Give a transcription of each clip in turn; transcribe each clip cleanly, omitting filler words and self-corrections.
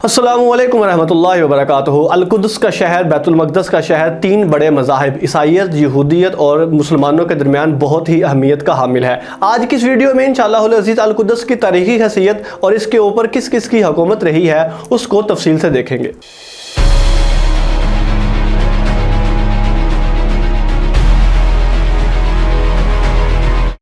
السلام علیکم ورحمۃ اللہ وبرکاتہ۔ القدس کا شہر، بیت المقدس کا شہر، تین بڑے مذاہب عیسائیت، یہودیت اور مسلمانوں کے درمیان بہت ہی اہمیت کا حامل ہے۔ آج کی اس ویڈیو میں انشاءاللہ العزیز القدس کی تاریخی حیثیت اور اس کے اوپر کس کس کی حکومت رہی ہے اس کو تفصیل سے دیکھیں گے۔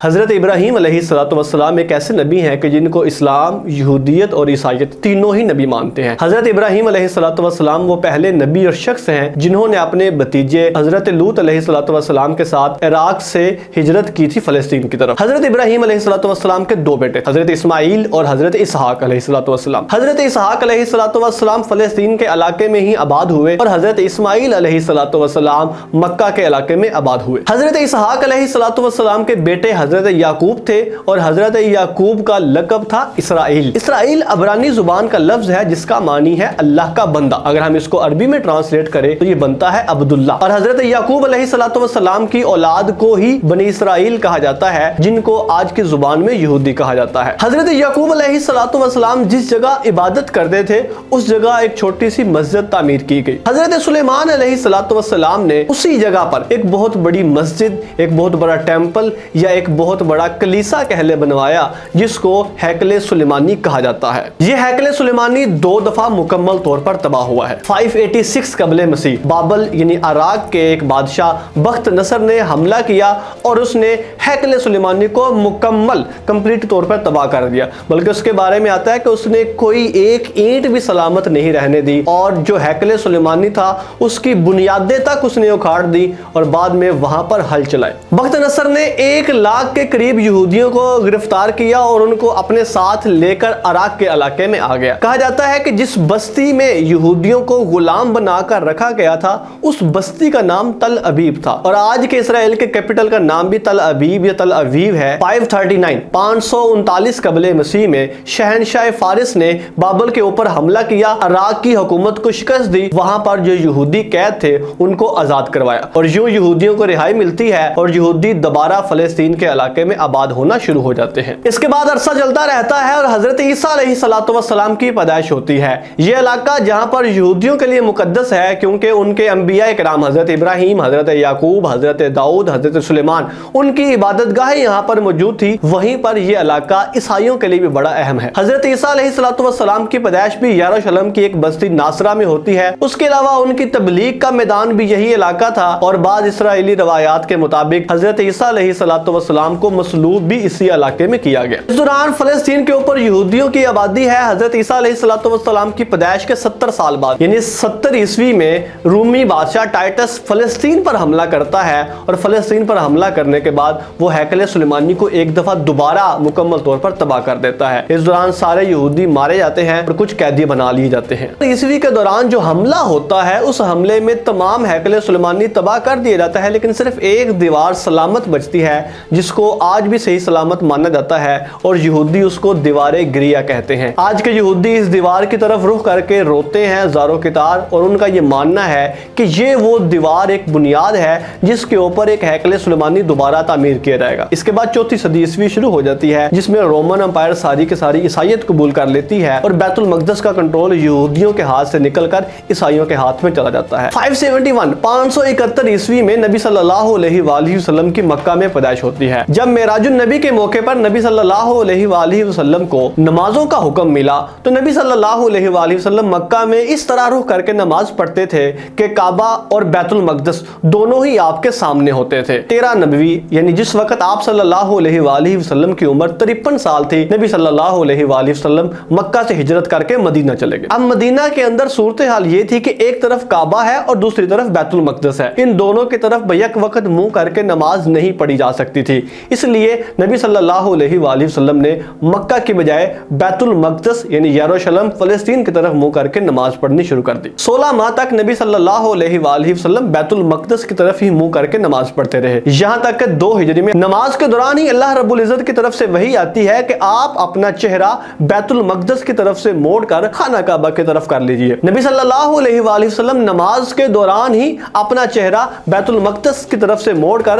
حضرت ابراہیم علیہ السلام ایک ایسے نبی ہیں کہ جن کو اسلام، یہودیت اور عیسائیت تینوں ہی نبی مانتے ہیں۔ حضرت ابراہیم علیہ السلام وہ پہلے نبی اور شخص ہیں جنہوں نے اپنے بھتیجے حضرت لوط علیہ السلام کے ساتھ عراق سے ہجرت کی تھی فلسطین کی طرف۔ حضرت ابراہیم علیہ السلام کے دو بیٹے حضرت اسماعیل اور حضرت اسحاق علیہ السلام۔ حضرت اسحاق علیہ السلام فلسطین کے علاقے میں ہی آباد ہوئے اور حضرت اسماعیل علیہ السلام مکہ کے علاقے میں آباد ہوئے۔ حضرت اسحاق علیہ السلام کے بیٹے حضرت یعقوب تھے اور حضرت یعقوب کا لقب تھا اسرائیل۔ اسرائیل عبرانی زبان کا لفظ ہے جس کا معنی ہے اللہ کا بندہ۔ اگر ہم اس کو عربی میں ٹرانسلیٹ کریں تو یہ بنتا ہے عبداللہ۔ اور حضرت یعقوب علیہ السلام کی اولاد کو ہی بنی اسرائیل کہا جاتا ہے، جن کو آج کی زبان میں یہودی کہا جاتا ہے۔ حضرت یعقوب علیہ السلام جس جگہ عبادت کرتے تھے اس جگہ ایک چھوٹی سی مسجد تعمیر کی گئی۔ حضرت سلیمان علیہ السلام نے اسی جگہ پر ایک بہت بڑی مسجد، ایک بہت بڑا ٹیمپل یا ایک بہت بڑا کلیسا کہلے بنوایا جس کو ہیکل سلیمانی کہا جاتا ہے۔ یہ ہیکل سلیمانی دو دفعہ مکمل طور پر تباہ ہوا ہے۔ 586 قبل مسیح بابل یعنی عراق کے ایک بادشاہ بخت نصر نے حملہ کیا اور اس نے ہیکل سلیمانی کو کمپلیٹ طور پر تباہ کر دیا، بلکہ اس کے بارے میں آتا ہے کہ اس نے کوئی ایک اینٹ بھی سلامت نہیں رہنے دی اور جو ہیکل سلیمانی تھا اس کی بنیادیں تک اس نے اکھاڑ دی اور بعد میں وہاں پر ہل چلائے۔ بخت نصر نے 1 لاکھ کے قریب یہودیوں کو گرفتار کیا اور ان کو اپنے ساتھ لے کر عراق کے علاقے میں آ گیا۔ کہا جاتا ہے کہ جس بستی میں یہودیوں کو غلام بنا کر رکھا گیا تھا اس بستی کا نام تل ابیب تھا، اور آج کے اسرائیل کے کیپٹل کا نام بھی تل ابیب یا تل اویو ہے۔ 539 قبل مسیح میں شہنشاہ فارس نے بابل کے اوپر حملہ کیا، عراق کی حکومت کو شکست دی، وہاں پر جو یہودی قید تھے ان کو آزاد کروایا، اور یوں یہودیوں کو رہائی ملتی ہے اور یہودی دوبارہ فلسطین کے علاقے میں آباد ہونا شروع ہو جاتے ہیں۔ اس کے بعد عرصہ چلتا رہتا ہے اور حضرت عیسیٰ علیہ السلام کی پیدائش ہوتی ہے۔ یہ علاقہ جہاں پر یہودیوں کے لیے مقدس ہے کیونکہ ان کے انبیاء کرام حضرت ابراہیم، حضرت یعقوب، حضرت داؤد، حضرت سلیمان ان کی عبادت گاہیں یہاں پر موجود تھی، وہیں پر یہ علاقہ عیسائیوں کے لیے بھی بڑا اہم ہے۔ حضرت عیسیٰ علیہ السلام کی پیدائش بھی یروشلم کی ایک بستی ناصرہ میں ہوتی ہے۔ اس کے علاوہ ان کی تبلیغ کا میدان بھی یہی علاقہ تھا، اور بعض اسرائیلی روایات کے مطابق حضرت عیسیٰ علیہ السلام کو مصلوب بھی اسی علاقے میں کیا گیا۔ اس دوران فلسطین کے اوپر یہودیوں کی آبادی ہے۔ حضرت عیسیٰ علیہ السلام کی پیدائش کے 70 سال بعد یعنی 70 عیسوی میں رومی بادشاہ ٹائٹس فلسطین پر حملہ کرتا ہے، اور فلسطین پر حملہ کرنے کے بعد وہ ہیکل سلیمانی کو ایک دفعہ دوبارہ مکمل طور پر تباہ کر دیتا ہے۔ اس دوران سارے یہودی مارے جاتے ہیں اور کچھ قیدی بنا لیے جاتے ہیں۔ عیسوی کے دوران جو حملہ ہوتا ہے اس حملے میں تمام ہیکل سلیمانی تباہ کر دیا جاتا ہے، لیکن صرف ایک دیوار سلامت بچتی ہے جس کو آج بھی صحیح سلامت مانا جاتا ہے، اور یہودی اس کو دیوار گریا کہتے ہیں۔ آج کے یہودی اس دیوار کی طرف رخ کر کے روتے ہیں زارو کتار، اور ان کا یہ ماننا ہے کہ یہ وہ دیوار ایک بنیاد ہے جس کے اوپر ایک ہیکل سلیمانی دوبارہ تعمیر کیا جائے گا۔ اس کے بعد 4 صدی عیسوی شروع ہو جاتی ہے جس میں رومن امپائر ساری کی ساری عیسائیت قبول کر لیتی ہے، اور بیت المقدس کا کنٹرول یہودیوں کے ہاتھ سے نکل کر عیسائیوں کے ہاتھ میں چلا جاتا ہے۔ 571 عیسوی میں نبی صلی اللہ علیہ وآلہ وسلم کی مکہ میں پیدائش ہوتی ہے۔ جب معراج النبی کے موقع پر نبی صلی اللہ علیہ وآلہ وسلم کو نمازوں کا حکم ملا تو نبی صلی اللہ علیہ وآلہ وسلم مکہ میں اس طرح رخ کر کے نماز پڑھتے تھے کہ کعبہ اور بیت المقدس دونوں ہی آپ کے سامنے ہوتے تھے۔ 13 نبوی یعنی جس وقت آپ صلی اللہ علیہ وآلہ وسلم کی عمر 53 سال تھی، نبی صلی اللہ علیہ وآلہ وسلم مکہ سے ہجرت کر کے مدینہ چلے گئے۔ اب مدینہ کے اندر صورتحال یہ تھی کہ ایک طرف کعبہ ہے اور دوسری طرف بیت المقدس ہے، ان دونوں کی طرف بیک وقت منہ کر کے نماز نہیں پڑھی جا سکتی تھی، اس لیے نبی صلی اللہ علیہ وآلہ وسلم نے مکہ کی بجائے بیت المقدس یعنی یروشلم فلسطین کی طرف منہ کر کے نماز پڑھنی شروع کر دی۔ 16 ماہ تک نبی صلی اللہ علیہ وآلہ وسلم بیت المقدس کی طرف ہی منہ کر کے نماز پڑھتے رہے، یہاں تک کہ 2 ہجری میں نماز کے دوران ہی اللہ رب العزت کی طرف سے وحی آتی ہے کہ آپ اپنا چہرہ بیت المقدس کی طرف سے موڑ کر خانہ کعبہ کی طرف کر لیجئے۔ نبی صلی اللہ علیہ وآلہ وسلم نماز کے دوران ہی اپنا چہرہ بیت المقدس کی طرف سے موڑ کر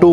2,